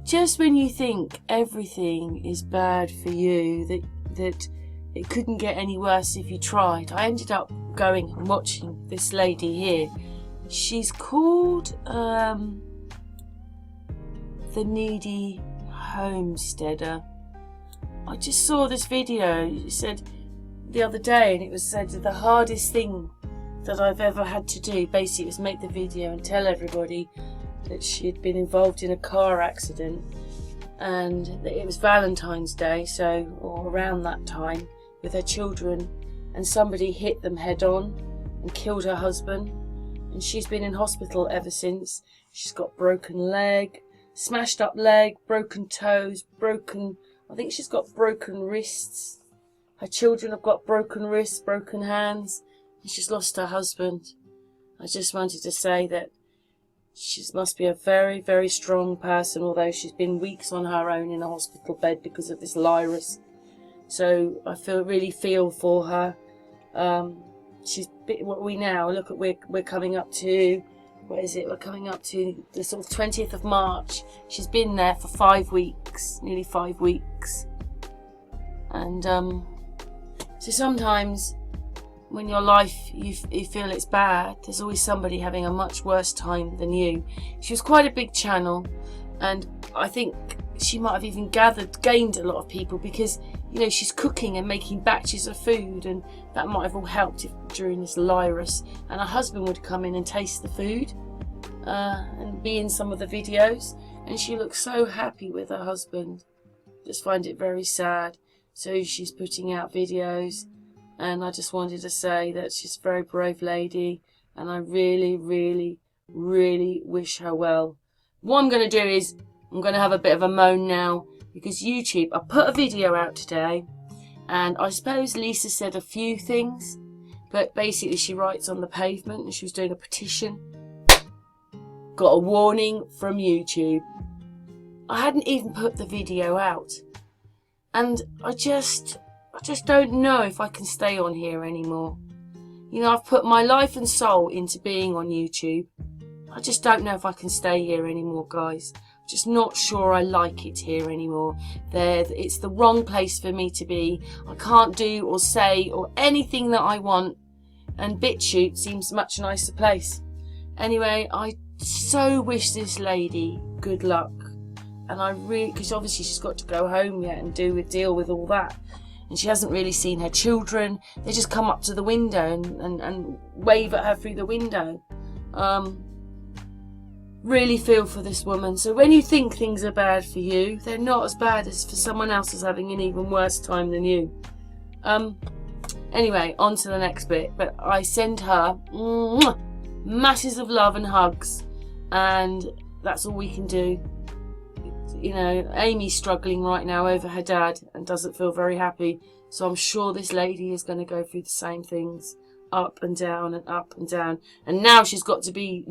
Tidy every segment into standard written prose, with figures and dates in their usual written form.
just when you think everything is bad for you, that it couldn't get any worse if you tried, I ended up going and watching this lady here. She's called the Kneady Homesteader. I just saw this video, it said the other day, and it was said that the hardest thing that I've ever had to do basically was make the video and tell everybody that she had been involved in a car accident, and that it was Valentine's Day, so, or around that time, with her children, and somebody hit them head on and killed her husband, and she's been in hospital ever since. She's got broken leg, smashed up leg, broken toes, I think she's got broken wrists. Her children have got broken wrists, broken hands, and she's lost her husband. I just wanted to say that she must be a very, very strong person, although she's been weeks on her own in a hospital bed because of this virus. So I really feel for her. She's what we now look at. We're coming up to, what is it? We're coming up to the sort of 20th of March. She's been there for 5 weeks, nearly 5 weeks, and so sometimes when your life you feel it's bad, there's always somebody having a much worse time than you. She was quite a big channel, and I think she might have even gained a lot of people, because you know she's cooking and making batches of food, and that might have all helped during this virus. And her husband would come in and taste the food and be in some of the videos, and she looks so happy with her husband. Just find it very sad. So she's putting out videos, and I just wanted to say that she's a very brave lady, and I really, really, really wish her well. What I'm going to do is I'm going to have a bit of a moan now, because YouTube, I put a video out today, and I suppose Lisa said a few things, but basically she writes on the pavement, and she was doing a petition. Got a warning from YouTube. I hadn't even put the video out, and I just don't know if I can stay on here anymore. You know, I've put my life and soul into being on YouTube. I just don't know if I can stay here anymore, guys. Just not sure I like it here anymore. It's the wrong place for me to be. I can't do or say or anything that I want, and BitChute seems a much nicer place. Anyway, I so wish this lady good luck, and I really, because obviously she's got to go home yet and deal with all that, and she hasn't really seen her children. They just come up to the window and wave at her through the window. Really feel for this woman. So when you think things are bad for you, they're not as bad as for someone else who's having an even worse time than you. Anyway, on to the next bit. But I send her masses of love and hugs, and that's all we can do. You know, Amy's struggling right now over her dad and doesn't feel very happy, so I'm sure this lady is going to go through the same things, up and down and up and down, and now she's got to be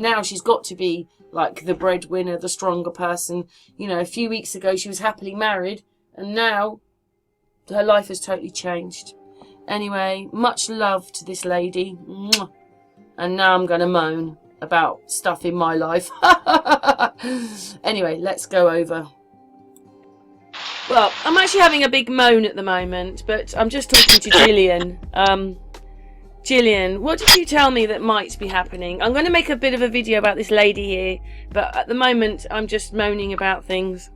like the breadwinner, the stronger person. You know, a few weeks ago she was happily married, and now her life has totally changed. Anyway, much love to this lady, and now I'm going to moan about stuff in my life. Anyway, let's go over. Well, I'm actually having a big moan at the moment, but I'm just talking to Gillian. Gillian, what did you tell me that might be happening? I'm going to make a bit of a video about this lady here, but at the moment I'm just moaning about things.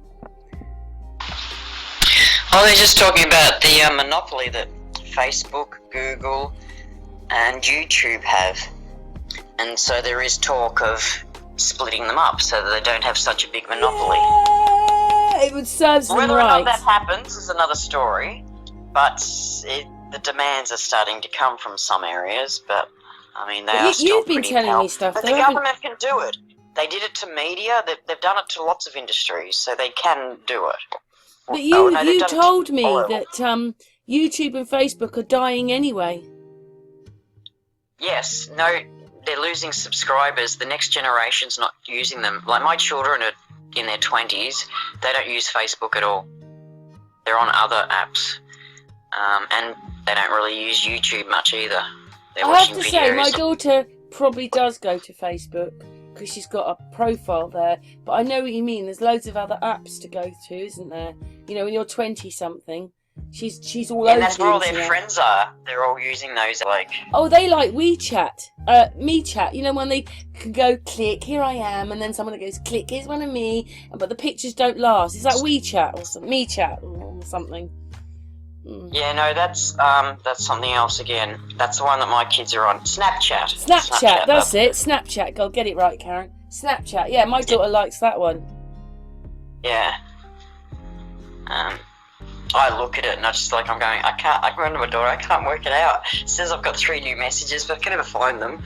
Well, they're just talking about the monopoly that Facebook, Google and YouTube have. And so there is talk of splitting them up so that they don't have such a big monopoly. Yeah, it would serve them Whether right. or not that happens is another story, but the demands are starting to come from some areas, but I mean they are still You've been pretty telling me stuff. But the government can do it. They did it to media. They've done it to lots of industries, so they can do it. But you told me that YouTube and Facebook are dying anyway. Yes, no, they're losing subscribers. The next generation's not using them. Like my children are in their 20s, they don't use Facebook at all. They're on other apps, and they don't really use YouTube much either. They're I have to say, my daughter probably does go to Facebook, because she's got a profile there. But I know what you mean. There's loads of other apps to go to, isn't there? You know, when you're 20-something, she's all over. And that's where all the their internet. friends are. They're all using those, like... Oh, they like WeChat. MeChat. You know, when they can go click, here I am, and then someone that goes click, here's one of me, but the pictures don't last. It's like WeChat or something, MeChat or something. Yeah, no, that's something else again. That's the one that my kids are on. Snapchat. Snapchat, that's it. Snapchat. Go get it right, Karen. Snapchat. Yeah, my daughter likes that one. Yeah. I look at it and I just like, I go into my daughter, I can't work it out. It says I've got 3 new messages, but I can never find them.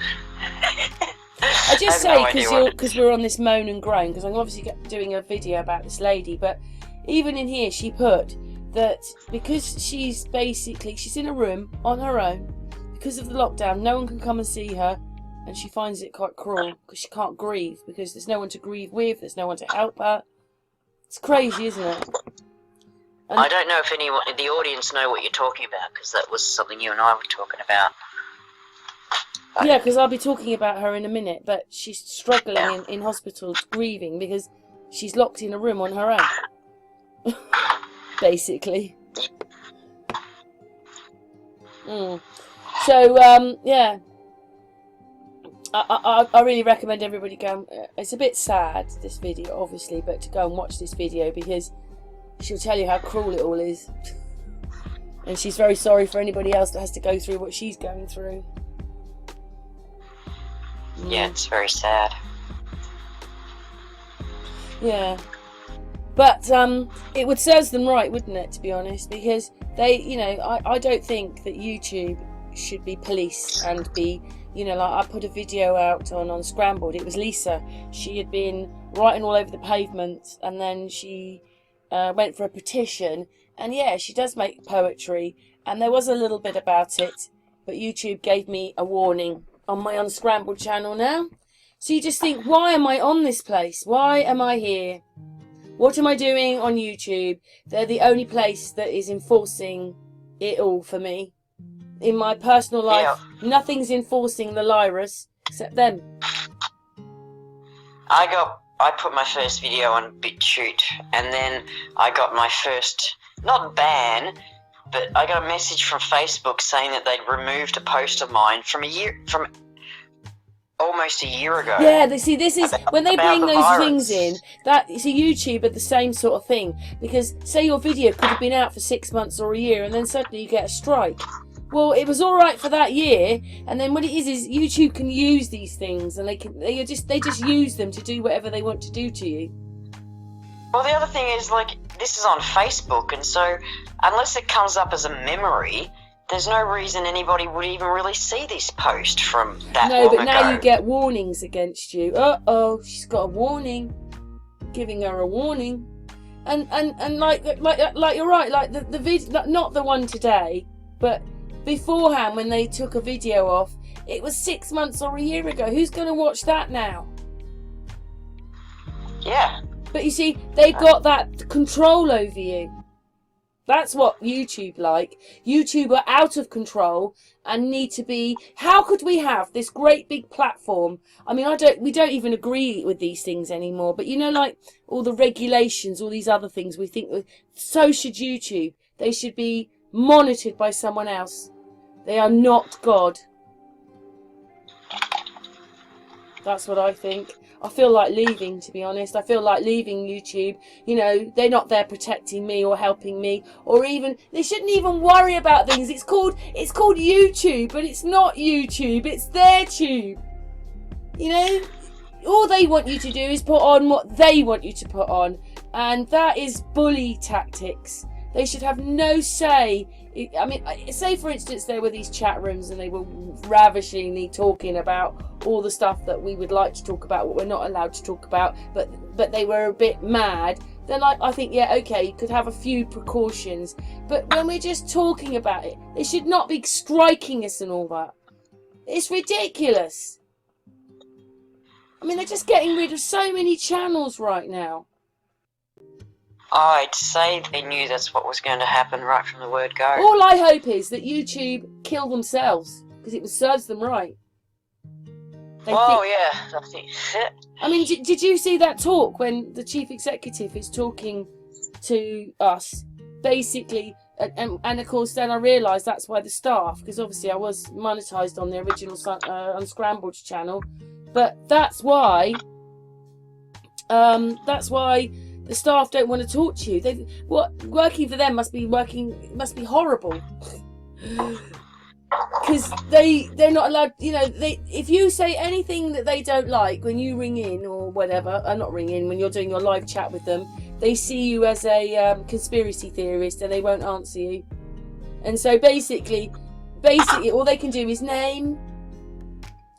I just say, because we're on this moan and groan, because I'm obviously doing a video about this lady, but even in here she put that because she's in a room on her own, because of the lockdown, no one can come and see her, and she finds it quite cruel, because she can't grieve, because there's no one to grieve with, there's no one to help her. It's crazy, isn't it? And I don't know if anyone in the audience know what you're talking about, because that was something you and I were talking about. Yeah, because I'll be talking about her in a minute, but she's struggling in hospital, grieving, because she's locked in a room on her own. Basically. So, yeah. I really recommend everybody go. It's a bit sad, this video, obviously, but to go and watch this video, because she'll tell you how cruel it all is. And she's very sorry for anybody else that has to go through what she's going through. Yeah, it's very sad. Yeah. But it would serve them right, wouldn't it, to be honest? Because they, you know, I don't think that YouTube should be police and be, you know, like I put a video out on Unscrambled. It was Lisa. She had been writing all over the pavement, and then she went for a petition. And yeah, she does make poetry, and there was a little bit about it, but YouTube gave me a warning on my Unscrambled channel now. So you just think, why am I on this place? Why am I here? What am I doing on YouTube? They're the only place that is enforcing it all for me. In my personal life, nothing's enforcing the Lyras except them. I put my first video on BitChute, and then I got my first, not ban, but I got a message from Facebook saying that they'd removed a post of mine from almost a year ago. Yeah, this is when they bring those virus. things in. That see, YouTube are the same sort of thing, because say your video could have been out for 6 months or a year, and then suddenly you get a strike. Well, it was all right for that year, and then what it is YouTube can use these things, and they just use them to do whatever they want to do to you. Well, the other thing is, like, this is on Facebook, and so unless it comes up as a memory, there's no reason anybody would even really see this post from that long ago. No, but now you get warnings against you. Uh-oh, she's got a warning. Giving her a warning. And like you're right, like the video, not the one today, but beforehand when they took a video off, it was 6 months or a year ago. Who's going to watch that now? Yeah. But you see, they've got that control over you. That's what YouTube like. YouTube are out of control and need to be. How could we have this great big platform? I mean, we don't even agree with these things anymore. But you know, like all the regulations, all these other things, we think so should YouTube. They should be monitored by someone else. They are not God. That's what I think. I feel like leaving, to be honest. I feel like leaving YouTube. You know, they're not there protecting me or helping me, or even they shouldn't even worry about things. It's called YouTube, but it's not YouTube. It's their tube. You know, all they want you to do is put on what they want you to put on, and that is bully tactics. They should have no say. I mean, say for instance there were these chat rooms and they were ravishingly talking about all the stuff that we would like to talk about, what we're not allowed to talk about, but they were a bit mad. Then I think, yeah, okay, you could have a few precautions. But when we're just talking about it, they should not be striking us and all that. It's ridiculous. I mean, they're just getting rid of so many channels right now. I'd say they knew that's what was going to happen right from the word go. All I hope is that YouTube kill themselves, because it serves them right. Yeah, I think. I mean, did you see that talk when the chief executive is talking to us, basically? And of course, then I realised that's why the staff, because obviously I was monetised on the original Unscrambled channel, but that's why the staff don't want to talk to you. Working for them must be horrible. Because they're not allowed, if you say anything that they don't like when you ring in or whatever, not ring in, when you're doing your live chat with them, they see you as a conspiracy theorist and they won't answer you. And so basically all they can do is name,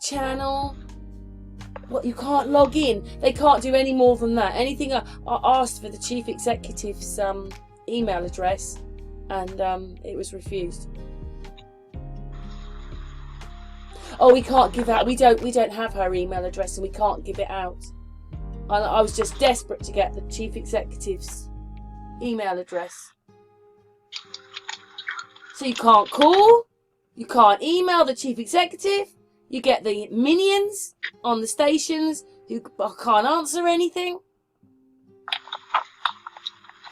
channel. You can't log in. They can't do any more than that. Anything I asked for the chief executive's email address, and it was refused. Oh, we can't give out. We don't have her email address, and we can't give it out. And I was just desperate to get the chief executive's email address. So you can't call, you can't email the chief executive. You get the minions on the stations who can't answer anything.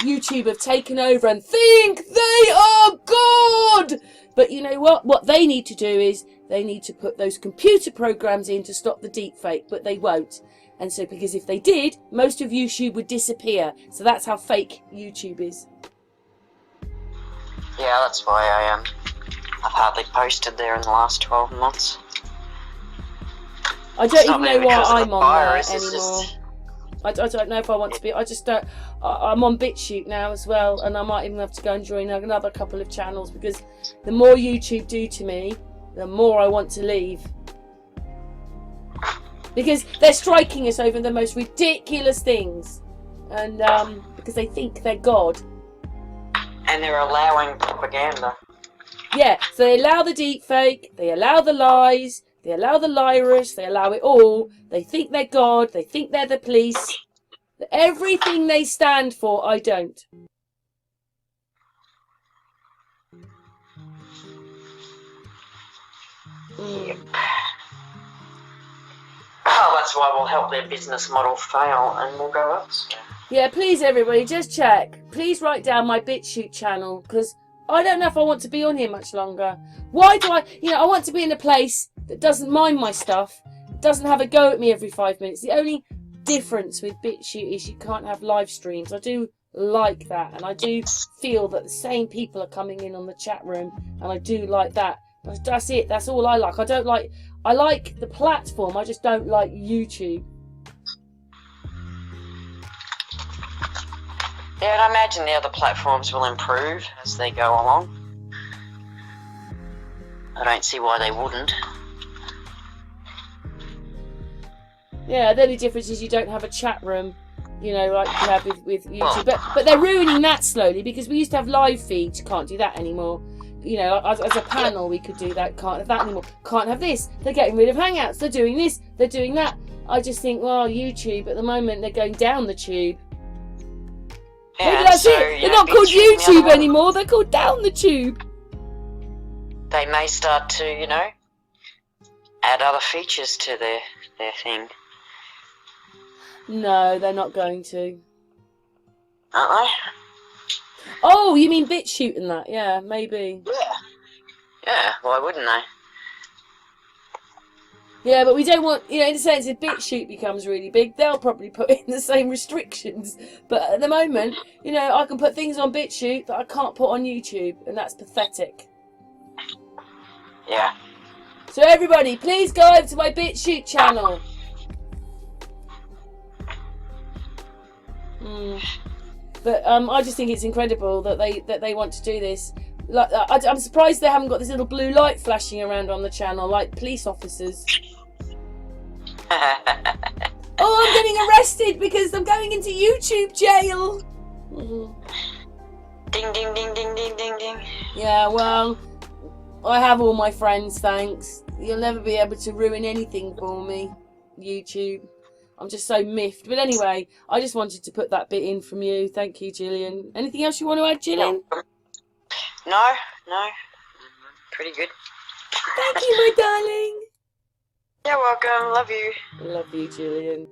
YouTube have taken over and think they are God. But you know what? What they need to do is they need to put those computer programs in to stop the deepfake, but they won't. And so, because if they did, most of YouTube would disappear. So that's how fake YouTube is. Yeah, that's why I've hardly posted there in the last 12 months. I don't even know why I'm on there anymore. I don't know if I want to be. I just don't. I'm on BitChute now as well, and I might even have to go and join another couple of channels, because the more YouTube do to me, the more I want to leave. Because they're striking us over the most ridiculous things, and because they think they're God. And they're allowing propaganda. Yeah, so they allow the deepfake, they allow the lies, they allow the liars, they allow it all. They think they're God, they think they're the police. Everything they stand for, I don't. Yep. Oh, that's why we'll help their business model fail and we'll go up. Yeah, please everybody, just check. Please write down my BitChute channel, because I don't know if I want to be on here much longer. Why do I want to be in a place that doesn't mind my stuff, doesn't have a go at me every 5 minutes. The only difference with BitChute is you can't have live streams. I do like that, and I do feel that the same people are coming in on the chat room, and I do like that. That's it. That's all I like. I like the platform. I just don't like YouTube. Yeah, and I imagine the other platforms will improve as they go along. I don't see why they wouldn't. Yeah, the only difference is you don't have a chat room, like you have with YouTube. But they're ruining that slowly, because we used to have live feeds. Can't do that anymore. As a panel, we could do that. Can't have that anymore. Can't have this. They're getting rid of Hangouts. They're doing this. They're doing that. I just think, well, YouTube at the moment, they're going down the tube. Yeah, maybe that's it. They're not called YouTube anymore. They're called down the tube. They may start to, add other features to their thing. No, they're not going to. Aren't they? Oh, you mean BitChute and that? Yeah, maybe. Yeah, why wouldn't they? Yeah, but we don't want, in a sense, if BitChute becomes really big, they'll probably put in the same restrictions. But at the moment, I can put things on BitChute that I can't put on YouTube, and that's pathetic. Yeah. So everybody, please go over to my BitChute channel. But I just think it's incredible that they want to do this. Like, I'm surprised they haven't got this little blue light flashing around on the channel like police officers. Oh, I'm getting arrested because I'm going into YouTube jail. Ding, ding, ding, ding, ding, ding, ding. Yeah, well, I have all my friends, thanks. You'll never be able to ruin anything for me, YouTube. I'm just so miffed. But anyway, I just wanted to put that bit in from you. Thank you, Gillian. Anything else you want to add, Gillian? No. Pretty good. Thank you, my darling. You're welcome. Love you. Love you, Julian.